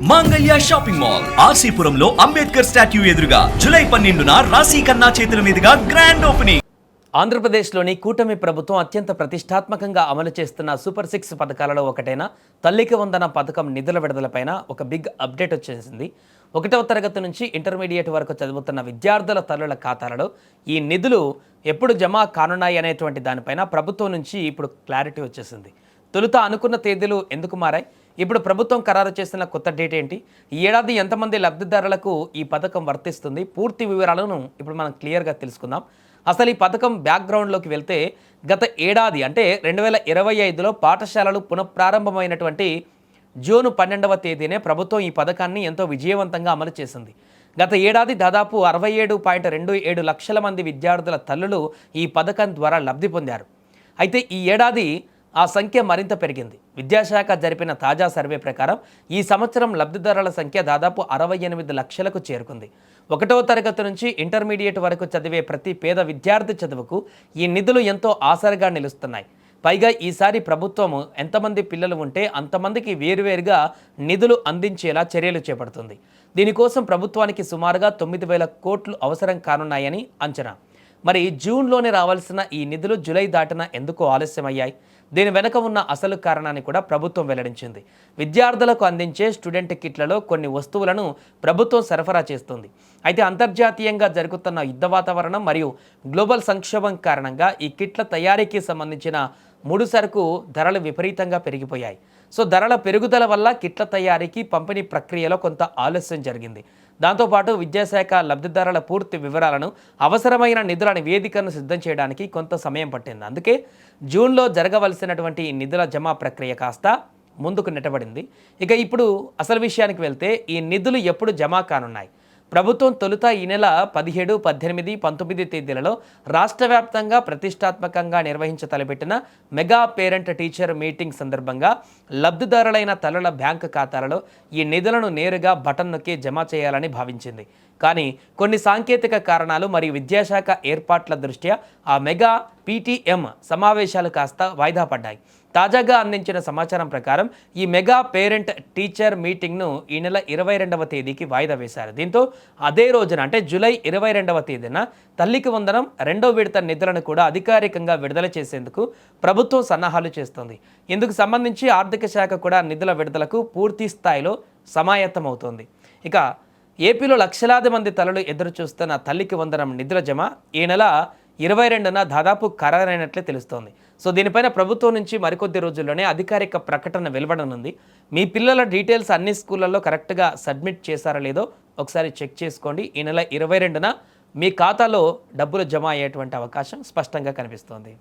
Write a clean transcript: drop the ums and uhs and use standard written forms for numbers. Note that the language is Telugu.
మాంగళ్య షాపింగ్ మాల్ ఆర్సీపురంలో అంబేద్కర్ స్టాట్యూ ఎదురుగా జూలై 12న రాశి ఖన్నా చేతుల మీదుగా గ్రాండ్ ఓపెనింగ్. ఆంధ్రప్రదేశ్లోని కూటమి ప్రభుత్వం అత్యంత ప్రతిష్టాత్మకంగా అమలు చేస్తున్న సూపర్ 6 పథకాలలో ఒకటైన తల్లికి వందన పథకం నిధుల విడుదలపైన ఒక బిగ్ అప్డేట్ వచ్చేసింది. 1వ తరగతి నుంచి ఇంటర్మీడియట్ వరకు చదువుతున్న విద్యార్థుల తల్లుల ఖాతాలలో ఈ నిధులు ఎప్పుడు జమ కానున్నాయి అనేటువంటి దానిపైన ప్రభుత్వం నుంచి ఇప్పుడు క్లారిటీ వచ్చేసింది. తొలుత అనుకున్న తేదీలు ఎందుకు మారాయి, ఇప్పుడు ప్రభుత్వం ఖరారు చేసిన కొత్త డేట్ ఏంటి, ఈ ఏడాది ఎంతమంది లబ్ధిదారులకు ఈ పథకం వర్తిస్తుంది, పూర్తి వివరాలను ఇప్పుడు మనం క్లియర్గా తెలుసుకుందాం. అసలు ఈ పథకం బ్యాక్గ్రౌండ్లోకి వెళ్తే గత ఏడాది అంటే 2025లో పాఠశాలలు పునఃప్రారంభమైనటువంటి జూన్ 12వ తేదీనే ప్రభుత్వం ఈ పథకాన్ని ఎంతో విజయవంతంగా అమలు చేసింది. గత ఏడాది దాదాపు 67.27 లక్షల మంది విద్యార్థుల తల్లులు ఈ పథకం ద్వారా లబ్ధి పొందారు. అయితే ఈ ఏడాది ఆ సంఖ్య మరింత పెరిగింది. విద్యాశాఖ జరిపిన తాజా సర్వే ప్రకారం ఈ సంవత్సరం లబ్ధిదారుల సంఖ్య దాదాపు 68 లక్షలకు చేరుకుంది. 1వ తరగతి నుంచి ఇంటర్మీడియట్ వరకు చదివే ప్రతి పేద విద్యార్థి చదువుకు ఈ నిధులు ఎంతో ఆసరగా నిలుస్తున్నాయి. పైగా ఈసారి ప్రభుత్వం ఎంతమంది పిల్లలు ఉంటే అంతమందికి వేరువేరుగా నిధులు అందించేలా చర్యలు చేపడుతుంది. దీనికోసం ప్రభుత్వానికి సుమారుగా 9,000 కోట్లు అవసరం కానున్నాయని అంచనా. మరి జూన్లోనే రావాల్సిన ఈ నిధులు జూలై దాటిన ఎందుకు ఆలస్యమయ్యాయి? దీని వెనుక ఉన్న అసలు కారణాన్ని కూడా ప్రభుత్వం వెల్లడించింది. విద్యార్థులకు అందించే స్టూడెంట్ కిట్లలో కొన్ని వస్తువులను ప్రభుత్వం సరఫరా చేస్తుంది. అయితే అంతర్జాతీయంగా జరుగుతున్న యుద్ధ వాతావరణం మరియు గ్లోబల్ సంక్షోభం కారణంగా ఈ కిట్ల తయారీకి సంబంధించిన ముడి సరుకు ధరలు విపరీతంగా పెరిగిపోయాయి. సో ధరల పెరుగుదల వల్ల కిట్ల తయారీకి పంపిణీ ప్రక్రియలో కొంత ఆలస్యం జరిగింది. దాంతోపాటు విద్యాశాఖ లబ్ధిదారుల పూర్తి వివరాలను, అవసరమైన నిధుల నివేదికను సిద్ధం చేయడానికి కొంత సమయం పట్టింది. అందుకే జూన్లో జరగవలసినటువంటి నిధుల జమా ప్రక్రియ కాస్త ముందుకు నెట్టబడింది. ఇక ఇప్పుడు అసలు విషయానికి వెళ్తే ఈ నిధులు ఎప్పుడు జమా కానున్నాయి? ప్రభుత్వం తొలుత ఈ నెల 17, 18, 19 తేదీలలో రాష్ట్ర వ్యాప్తంగా ప్రతిష్టాత్మకంగా తలపెట్టిన మెగా పేరెంట్ టీచర్ మీటింగ్ సందర్భంగా లబ్ధిదారులైన తల్లుల బ్యాంకు ఖాతాలలో ఈ నిధులను నేరుగా బటన్ నొక్కి జమ చేయాలని భావించింది. కానీ కొన్ని సాంకేతిక కారణాలు మరియు విద్యాశాఖ ఏర్పాట్ల దృష్ట్యా ఆ మెగా పీటీఎం సమావేశాలు కాస్త వాయిదా పడ్డాయి. తాజాగా అందించిన సమాచారం ప్రకారం ఈ మెగా పేరెంట్ టీచర్ మీటింగ్ను ఈ నెల 22వ తేదీకి వాయిదా వేశారు. దీంతో అదే రోజున అంటే జూలై 22వ తేదీన తల్లికి వందనం 2వ విడత నిధులను కూడా అధికారికంగా విడుదల చేసేందుకు ప్రభుత్వం సన్నాహాలు చేస్తోంది. ఇందుకు సంబంధించి ఆర్థిక శాఖ కూడా నిధుల విడుదలకు పూర్తి స్థాయిలో సమాయత్తమవుతోంది. ఇక ఏపీలో లక్షలాది మంది తల్లులు ఎదురు చూస్తున్న తల్లికి వందనం నిధుల జమ ఈ నెల 22న దాదాపు ఖరారైనట్లే తెలుస్తోంది. సో దీనిపైన ప్రభుత్వం నుంచి మరికొద్ది రోజుల్లోనే అధికారిక ప్రకటన వెలువడనుంది. మీ పిల్లల డీటెయిల్స్ అన్ని స్కూళ్ళల్లో కరెక్ట్గా సబ్మిట్ చేశారో లేదో ఒకసారి చెక్ చేసుకోండి. ఈ నెల 22న మీ ఖాతాలో డబ్బులు జమ అయ్యేటువంటి అవకాశం స్పష్టంగా కనిపిస్తోంది.